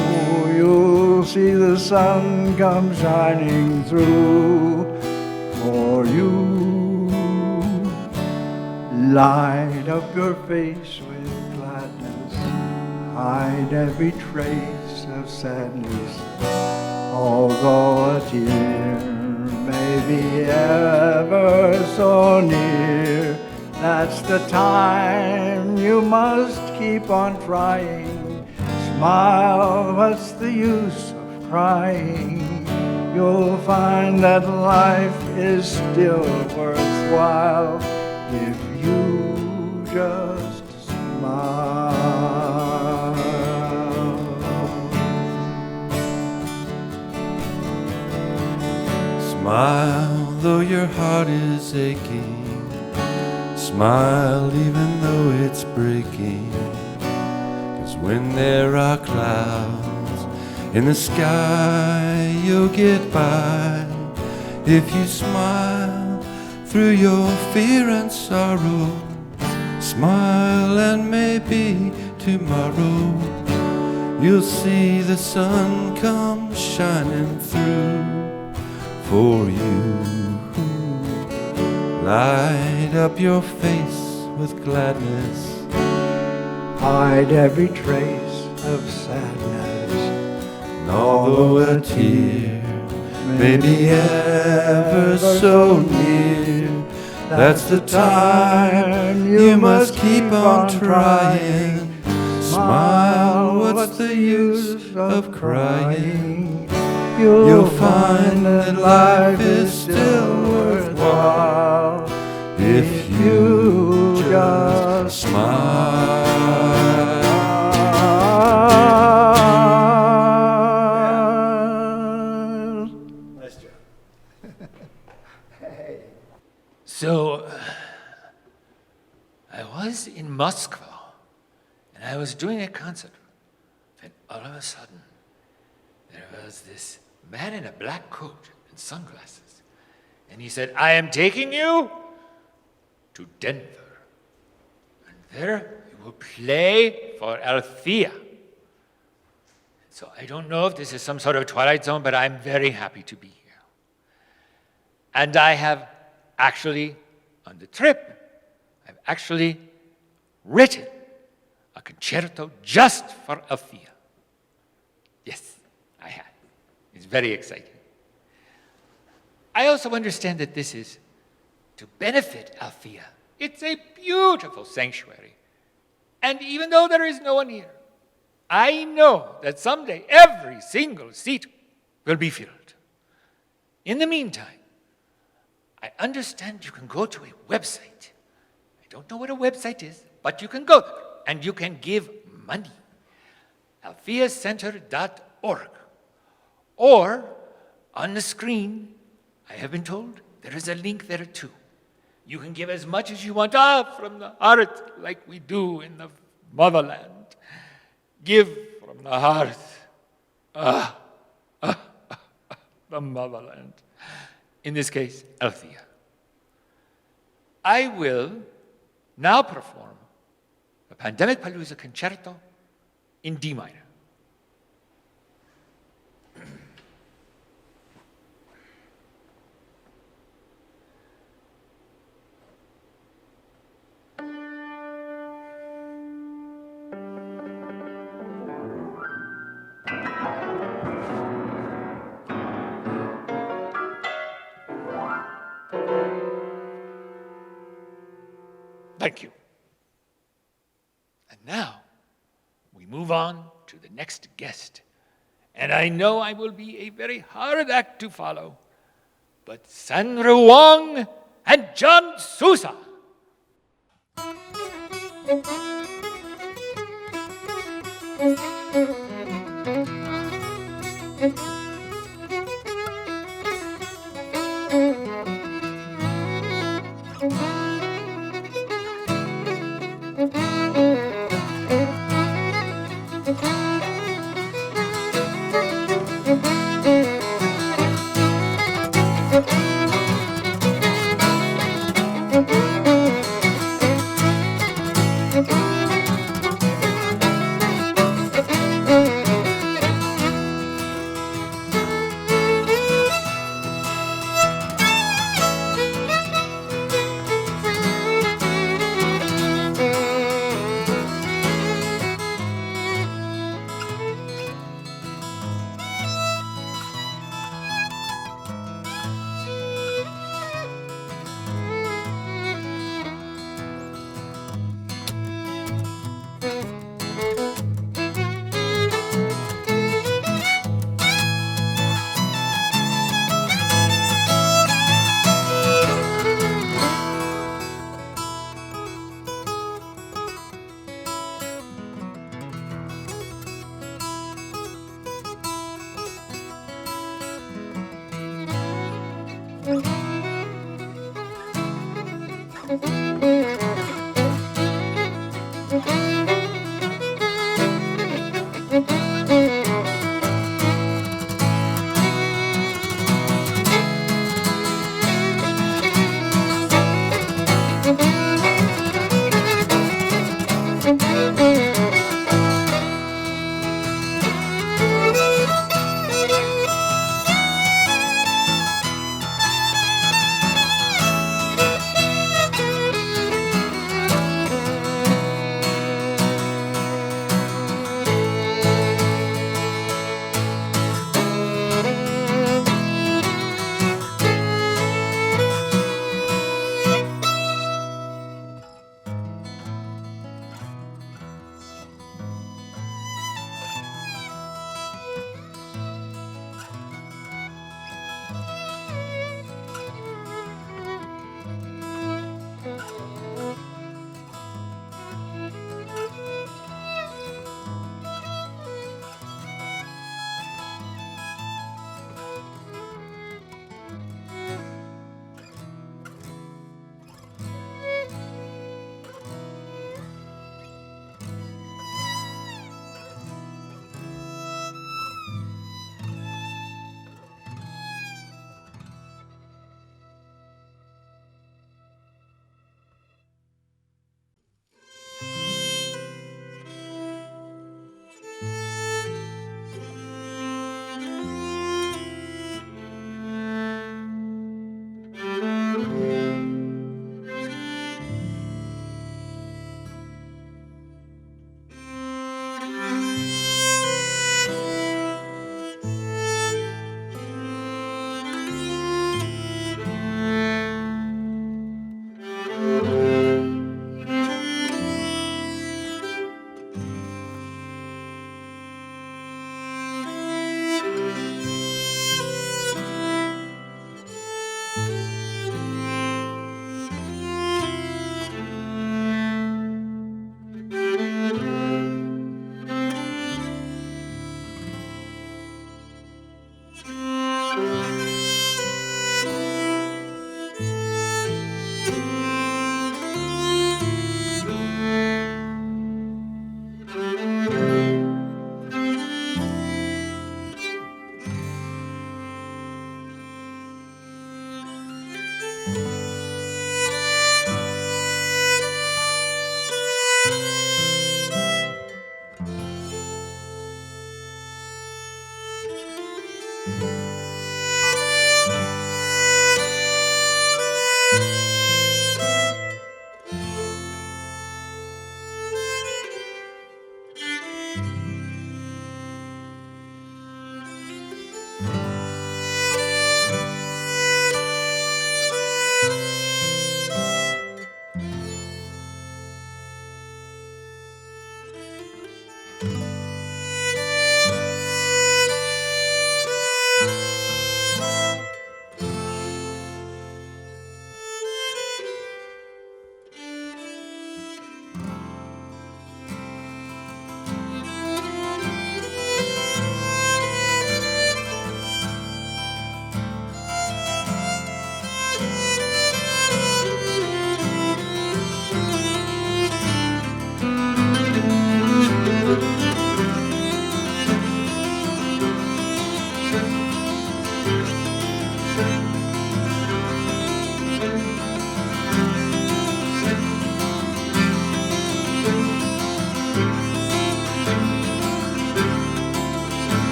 you'll see the sun come shining through for you. Light up your face with gladness, hide every trace of of sadness, although a tear may be ever so near. That's the time you must keep on trying. Smile, what's the use of crying? You'll find that life is still worthwhile if you just smile. Smile though your heart is aching. Smile even though it's breaking. 'Cause when there are clouds in the sky, you'll get by. If you smile through your fear and sorrow, smile and maybe tomorrow you'll see the sun come shining through for you. Light up your face with gladness. Hide every trace of sadness. And although a tear may be ever so near, that's the time you must keep on trying. Smile, what's the use of crying? You'll find that life is still worthwhile if you just smile. Nice job. So, I was in Moscow, and I was doing a concert, and all of a sudden, there was this man in a black coat and sunglasses, and he said, "I am taking you to Denver, and there you will play for Althea." So I don't know if this is some sort of Twilight Zone, but I'm very happy to be here. And I have actually, on the trip, I've actually written a concerto just for Althea. Yes, I have. It's very exciting. I also understand that this is to benefit Althea. It's a beautiful sanctuary. And even though there is no one here, I know that someday every single seat will be filled. In the meantime, I understand you can go to a website. I don't know what a website is, but you can go there and you can give money. altheacenter.org. Or on the screen, I have been told, there is a link there too. You can give as much as you want, from the heart, like we do in the motherland. Give from the heart. The motherland. In this case, Althea. I will now perform the Pandemic Palooza Concerto in D minor. Thank you. And now we move on to the next guest. And I know I will be a very hard act to follow, but Sandra Wong and John Sousa.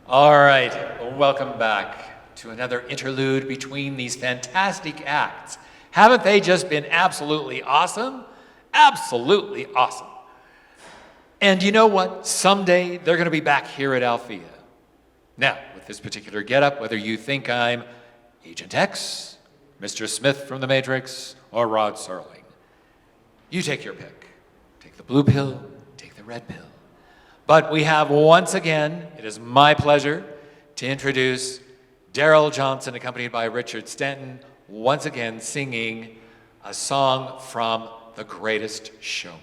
All right, welcome back to another interlude between these fantastic acts. Haven't they just been absolutely awesome? Absolutely awesome. And you know what? Someday they're going to be back here at Althea. Now, with this particular getup, whether you think I'm Agent X, Mr. Smith from The Matrix, or Rod Serling, you take your pick. Take the blue pill, take the red pill. But we have once again, it is my pleasure to introduce Darrell Johnson, accompanied by Richard Stanton, once again singing a song from The Greatest Showman.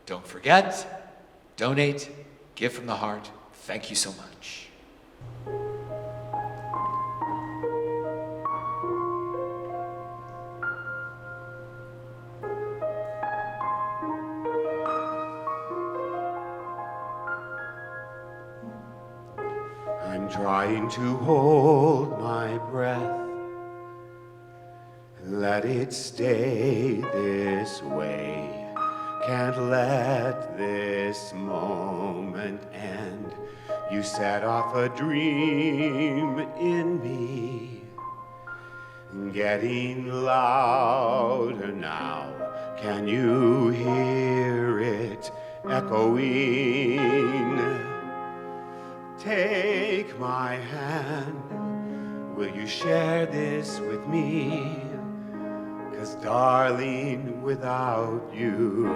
Don't forget, donate, give from the heart. Thank you so much. I'm trying to hold my breath. Let it stay this way. Can't let this moment end. You set off a dream in me, getting louder now. Can you hear it echoing? Take my hand, will you share this with me? 'Cause darling, without you,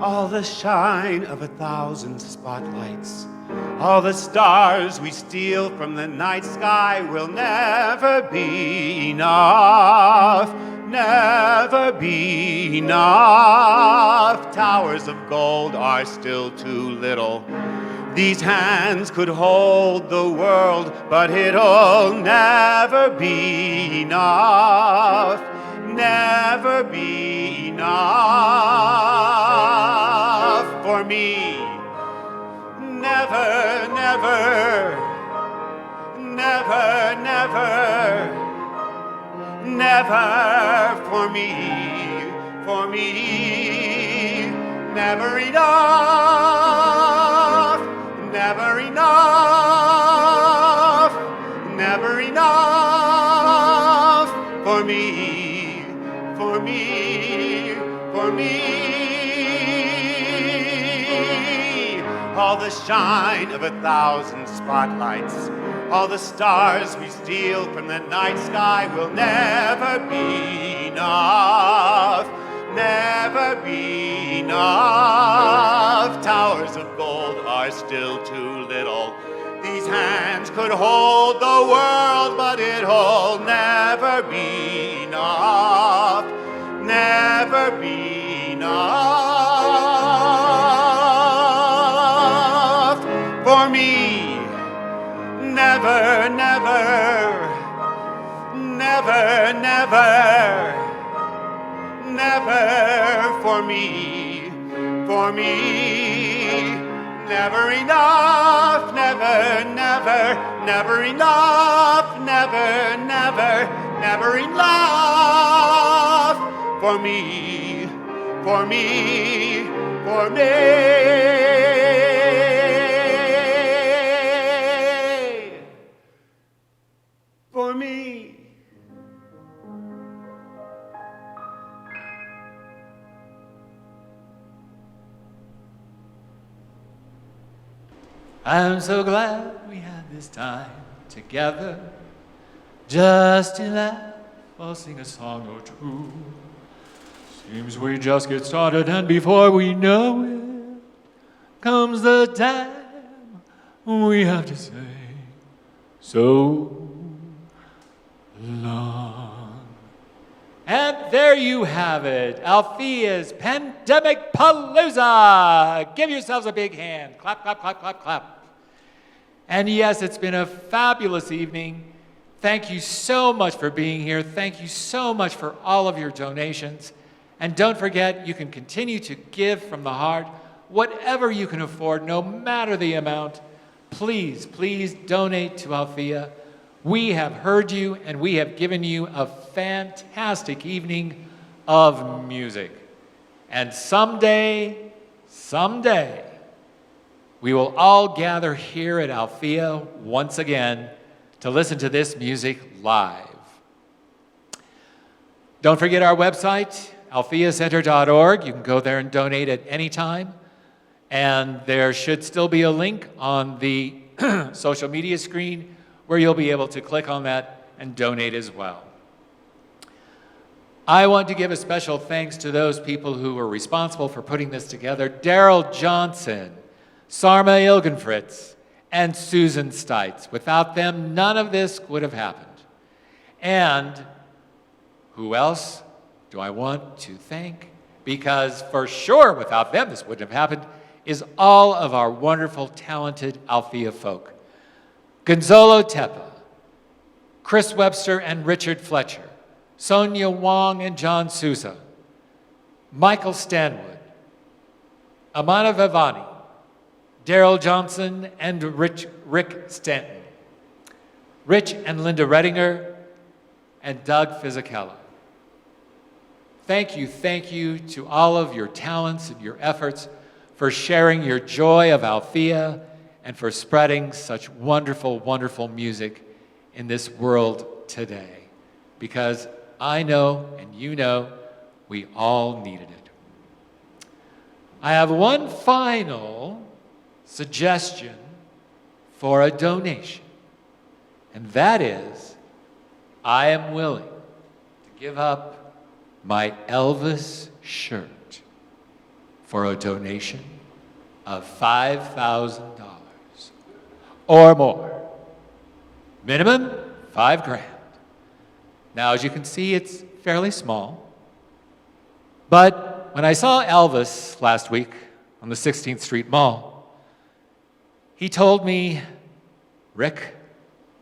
all the shine of 1,000 spotlights, all the stars we steal from the night sky will never be enough, never be enough. Towers of gold are still too little. These hands could hold the world, but it'll never be enough, never be enough for me. Never, never, never, never, never for me, for me. Never enough, never enough, never enough for me, for me, for me. All the shine of 1,000 spotlights, all the stars we steal from the night sky will never be enough, never be enough. Towers of gold are still too little. These hands could hold the world, but it'll never be enough, never be enough for me. Never, never, never, never, never for me, for me. Never enough, never, never, never enough, never, never, never enough for me, for me, for me. For me. I'm so glad we had this time together, just to laugh or sing a song or two. Seems we just get started, and before we know it, comes the time we have to say so long. And there you have it, Althea's Pandemic Palooza. Give yourselves a big hand. Clap, clap, clap, clap, clap. And yes, it's been a fabulous evening. Thank you so much for being here. Thank you so much for all of your donations. And don't forget, you can continue to give from the heart, whatever you can afford, no matter the amount. Please, please donate to Althea. We have heard you, and we have given you a fantastic evening of music. And someday, we will all gather here at Althea once again to listen to this music live. Don't forget our website, altheacenter.org. You can go there and donate at any time. And there should still be a link on the social media screen where you'll be able to click on that and donate as well. I want to give a special thanks to those people who were responsible for putting this together: Darrell Johnson, Sarma Ilgenfritz, and Susan Stites. Without them, none of this would have happened. And who else do I want to thank? Because for sure, without them, this wouldn't have happened, is all of our wonderful, talented Althea folk. Gonzalo Tepa, Chris Webster and Richard Fletcher, Sonia Wong and John Sousa, Michael Stanwood, Amana Vivani, Darrell Johnson and Rick Stanton, Rich and Linda Rediger, and Doug Fisichella. Thank you to all of your talents and your efforts for sharing your joy of Althea and for spreading such wonderful, wonderful music in this world today. Because I know, and you know, we all needed it. I have one final suggestion for a donation, and that is, I am willing to give up my Elvis shirt for a donation of $5,000 or more. Minimum, $5,000. Now, as you can see, it's fairly small. But when I saw Elvis last week on the 16th Street Mall, he told me, "Rick,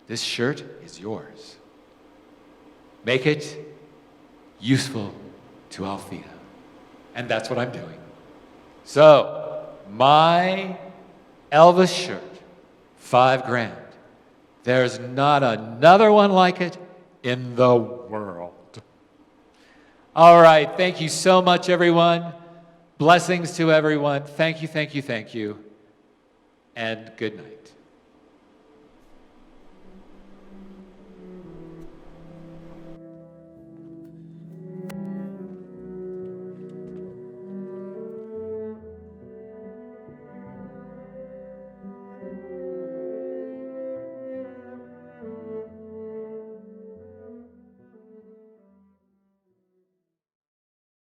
this shirt is yours. Make it useful to Althea." And that's what I'm doing. So, my Elvis shirt, $5,000. There's not another one like it in the world. All right, thank you so much, everyone. Blessings to everyone. Thank you, and good night.